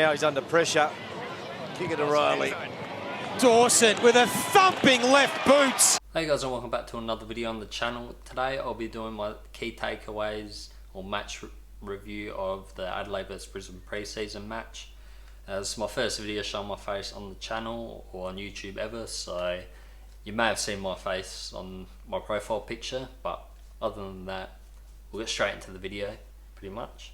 Now he's under pressure. Kick it to Riley. Dawson with a thumping left boot. Hey guys, and welcome back to another video on the channel. Today I'll be doing my key takeaways or match review of the Adelaide vs Brisbane pre-season match. This is my first video showing my face on the channel or on YouTube ever, so you may have seen my face on my profile picture, but other than that, we'll get straight into the video pretty much.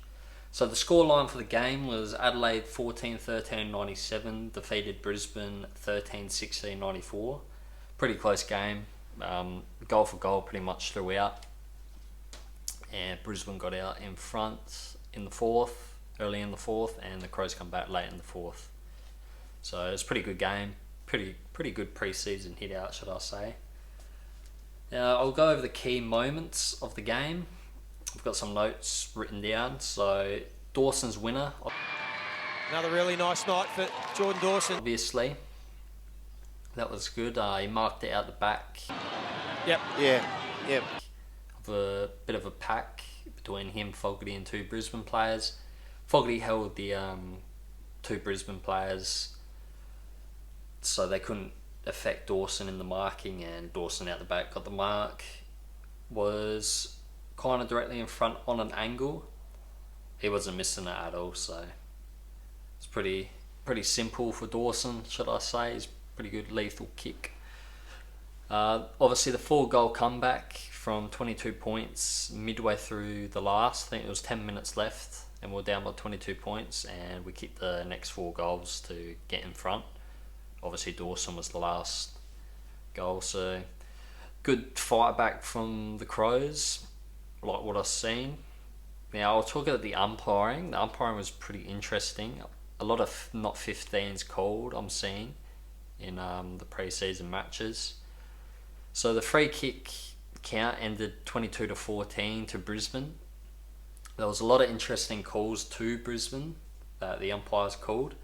So the scoreline for the game was Adelaide 14-13-97 defeated Brisbane 13-16-94. Pretty close game, goal for goal pretty much throughout. And Brisbane got out in front in the fourth, early in the fourth, and the Crows come back late in the fourth. So it was a pretty good game, pretty good pre-season hit out, should I say. Now I'll go over the key moments of the game. I've got some notes written down. So Dawson's winner. Another really nice night for Jordan Dawson. Obviously, that was good. He marked it out the back. Yep. Yep. Of a bit of a pack between him, Fogarty, and two Brisbane players. Fogarty held the two Brisbane players, so they couldn't affect Dawson in the marking, and Dawson out the back got the mark. Was kind of directly in front on an angle. He wasn't missing it at all, so it's pretty simple for Dawson, should I say. He's pretty good lethal kick. Obviously the 4-goal comeback from 22 points midway through the last, I think it was 10 minutes left, and we're down by 22 points, and we kicked the next 4 goals to get in front. Obviously Dawson was the last goal, so good fight back from the Crows, like what I've seen. Now I'll talk about the umpiring. The umpiring was pretty interesting. A lot of not 15s called I'm seeing in the pre-season matches. So the free kick count ended 22-14 to Brisbane. There was a lot of interesting calls to Brisbane that the umpires called,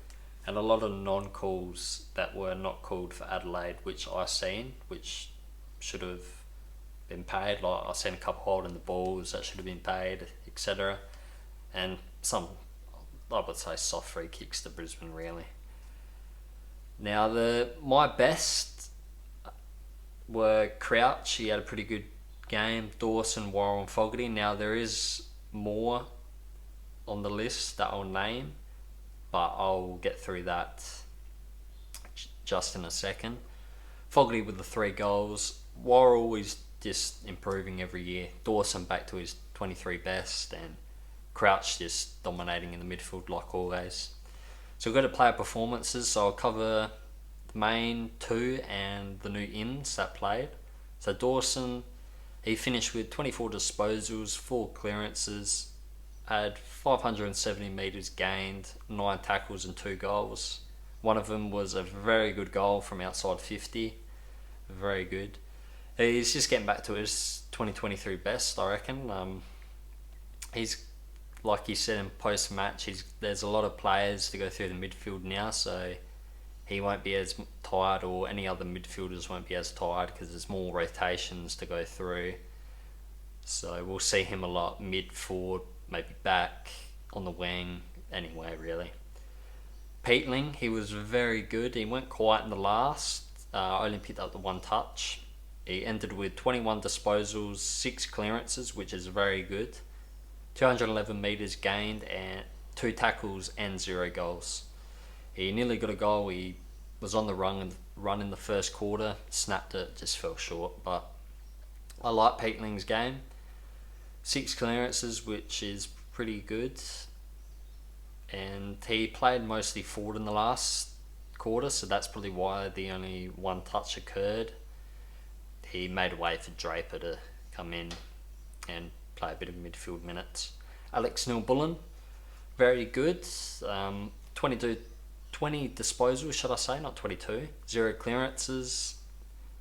and a lot of non-calls that were not called for Adelaide, which I seen, which should have been paid. Like I seen a couple holding the balls that should have been paid, etc. And some, I would say, soft free kicks to Brisbane really. Now my best were Crouch. He had a pretty good game. Dawson, Worrell and Fogarty. Now there is more on the list that I'll name, but I'll get through that just in a second. Fogarty with the 3 goals. Worrell is just improving every year. Dawson back to his 23 best, and Crouch just dominating in the midfield like always. So we've got to player performances, so I'll cover the main 2 and the new ins that played. So Dawson, he finished with 24 disposals, 4 clearances, had 570 metres gained, 9 tackles and 2 goals. One of them was a very good goal from outside 50. Very good. He's just getting back to his 2023 best, I reckon. He's, like he said in post-match, there's a lot of players to go through the midfield now, so he won't be as tired, or any other midfielders won't be as tired, because there's more rotations to go through. So we'll see him a lot mid-forward, maybe back, on the wing, anyway really. Peatling, he was very good. He went quiet in the last, only picked up the 1 touch. He ended with 21 disposals, 6 clearances, which is very good. 211 metres gained, and 2 tackles and 0 goals. He nearly got a goal. He was on the run in the first quarter, snapped it, just fell short. But I like Peatling's game. 6 clearances, which is pretty good. And he played mostly forward in the last quarter, so that's probably why the only 1 touch occurred. He made a way for Draper to come in and play a bit of midfield minutes. Alex Neil-Bullen, very good. 20 disposals, should I say, not 22. 0 clearances,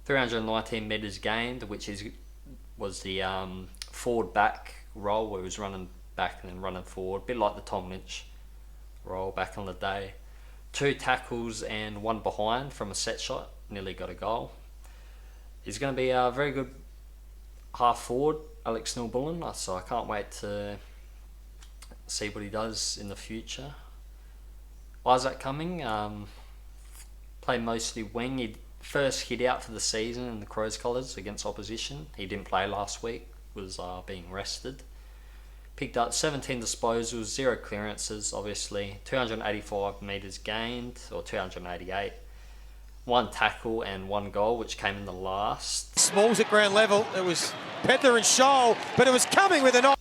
319 metres gained, which was the forward back role where he was running back and then running forward, a bit like the Tom Lynch role back on the day. 2 tackles and 1 behind from a set shot, nearly got a goal. He's going to be a very good half forward, Alex Neil-Bullen, so I can't wait to see what he does in the future. Isaac Cumming played mostly wing. He first hit out for the season in the Crows colours against opposition. He didn't play last week, was being rested. Picked up 17 disposals, 0 clearances, obviously. 285 metres gained, or 288. 1 tackle and 1 goal, which came in the last. Smalls at ground level. It was Pether and Scholl, but it was Cumming with an...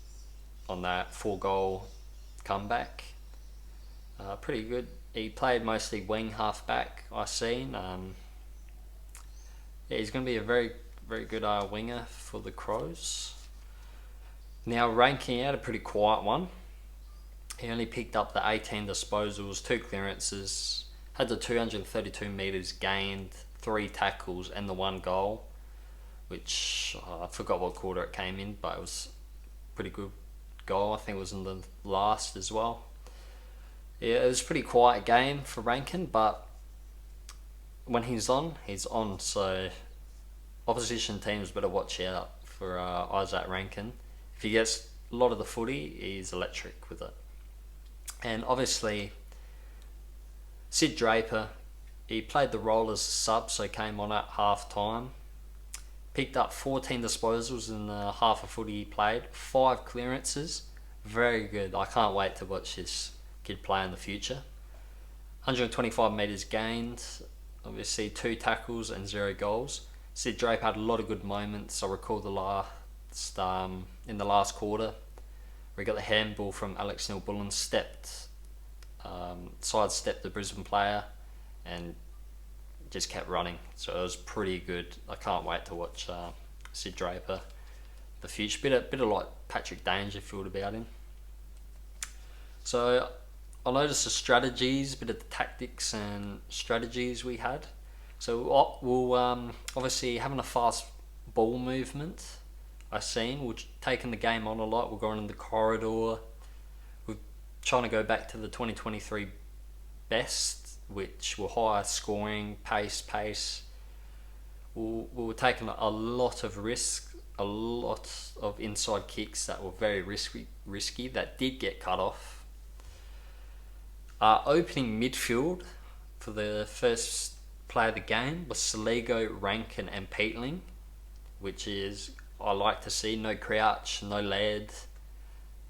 On that 4-goal comeback. Pretty good. He played mostly wing half-back, I seen. Yeah, he's going to be a very, very good winger for the Crows. Now, ranking out a pretty quiet one. He only picked up the 18 disposals, 2 clearances, had the 232 metres gained, 3 tackles and the 1 goal, which I forgot what quarter it came in, but it was a pretty good goal. I think it was in the last as well. Yeah, it was a pretty quiet game for Rankin, but when he's on, so opposition teams better watch out for Isaac Rankin. If he gets a lot of the footy, he's electric with it. And obviously, Sid Draper, he played the role as a sub, so came on at half time. Picked up 14 disposals in the half of footy he played, 5 clearances. Very good. I can't wait to watch this kid play in the future. 125 metres gained, obviously 2 tackles and 0 goals. Sid Draper had a lot of good moments. I recall the last in the last quarter where he got the handball from Alex Neil-Bullen, sidestepped the Brisbane player and just kept running. So it was pretty good. I can't wait to watch Sid Draper the future. Bit of like Patrick Dangerfield about him. So I noticed the strategies, bit of the tactics and strategies we had. So we'll obviously having a fast ball movement. I've seen we're taking the game on a lot. We're going in the corridor. We're trying to go back to the 2023 best, which were higher scoring, pace. We were taking a lot of risk, a lot of inside kicks that were very risky that did get cut off. Opening midfield for the first play of the game was Saligo, Rankin and Peatling, which is I like to see. No Crouch, no Laird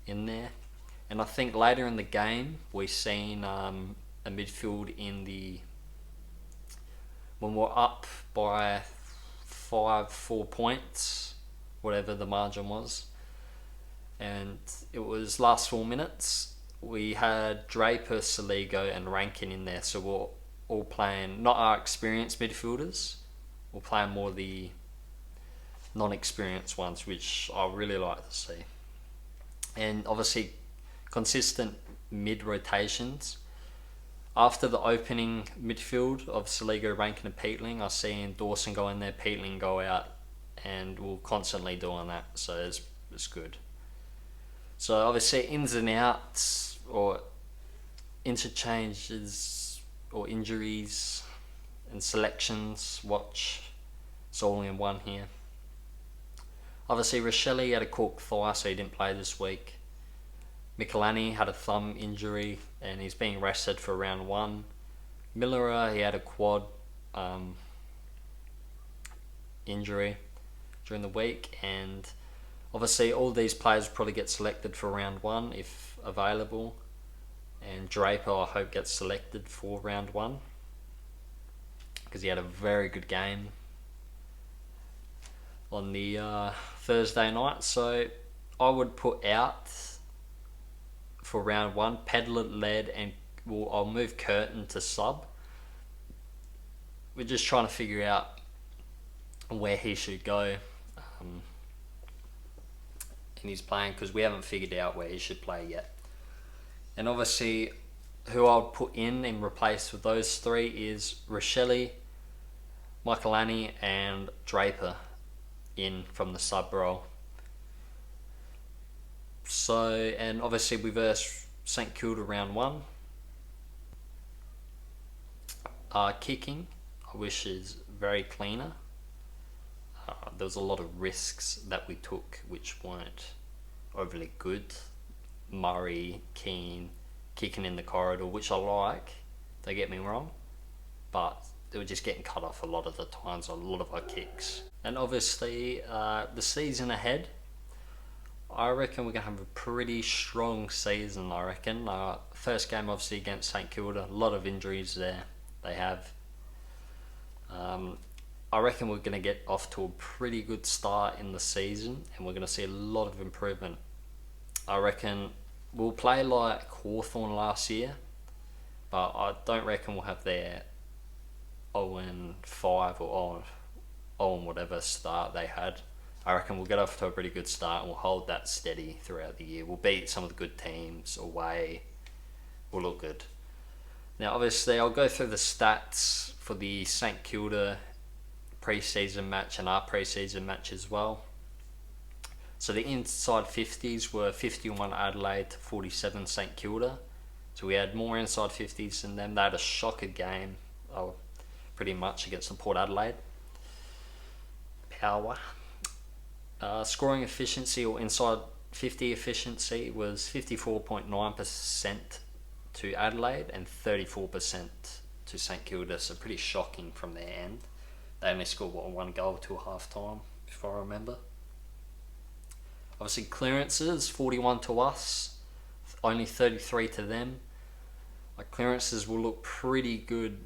in there. And I think later in the game we've seen a midfield when we're up by 4 points, whatever the margin was, and it was last 4 minutes. We had Draper, Saligo and Rankin in there, so we're all playing not our experienced midfielders, we're playing more the non-experienced ones, which I really like to see. And obviously consistent mid rotations. After the opening midfield of Saligo, Rankin and Peatling, I've seen Dawson go in there, Peatling go out, and we're constantly doing that, so it's good. So obviously ins and outs or interchanges or injuries and selections, watch, it's all in one here. Obviously Rochelle had a cork thigh, so he didn't play this week. Michelani had a thumb injury and he's being rested for round 1. Miller, he had a quad injury during the week, and obviously all these players will probably get selected for round 1 if available, and Draper I hope gets selected for round 1 because he had a very good game on the Thursday night. So I would put out for round 1 Pedler, Led, and I'll move Curtin to sub. We're just trying to figure out where he should go in his playing, because we haven't figured out where he should play yet. And obviously who I'll put in replace with those 3 is Rochelle, Michelani and Draper in from the sub role. So, and obviously we versed St Kilda round 1. Kicking, I wish is very cleaner. There was a lot of risks that we took which weren't overly good. Murray, Keane, kicking in the corridor, which I like. don't get me wrong, but they were just getting cut off a lot of the times on a lot of our kicks. And obviously, the season ahead, I reckon we're going to have a pretty strong season, I reckon. First game, obviously, against St Kilda. A lot of injuries there they have. I reckon we're going to get off to a pretty good start in the season, and we're going to see a lot of improvement. I reckon we'll play like Hawthorn last year, but I don't reckon we'll have their 0-5 or 0 whatever start they had. I reckon we'll get off to a pretty good start and we'll hold that steady throughout the year. We'll beat some of the good teams away. We'll look good. Now, obviously, I'll go through the stats for the St Kilda pre-season match and our pre-season match as well. So the inside 50s were 51 Adelaide to 47 St Kilda. So we had more inside 50s than them. They had a shocker game, pretty much, against the Port Adelaide. Power. Scoring efficiency, or inside 50 efficiency, was 54.9% to Adelaide and 34% to St Kilda. So pretty shocking from their end. They only scored one goal to a half time, if I remember. Obviously, clearances, 41 to us, only 33 to them. Like, clearances will look pretty good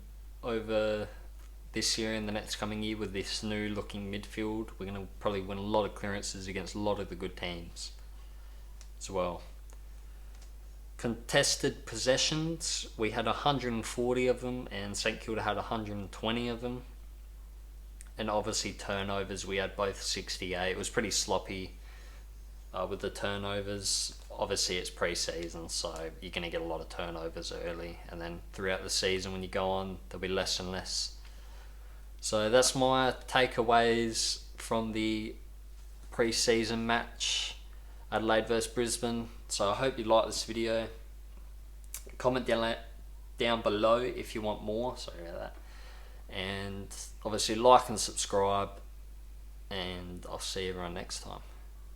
over this year and the next coming year with this new looking midfield. We're going to probably win a lot of clearances against a lot of the good teams as well. Contested possessions, we had 140 of them and St Kilda had 120 of them. And obviously turnovers, we had both 68. It was pretty sloppy with the turnovers. Obviously it's pre-season, so you're going to get a lot of turnovers early, and then throughout the season when you go on, there'll be less and less. So that's my takeaways from the pre-season match, Adelaide versus Brisbane. So I hope you like this video. Comment down below if you want more. Sorry about that. And obviously like and subscribe, and I'll see everyone next time.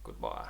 Goodbye.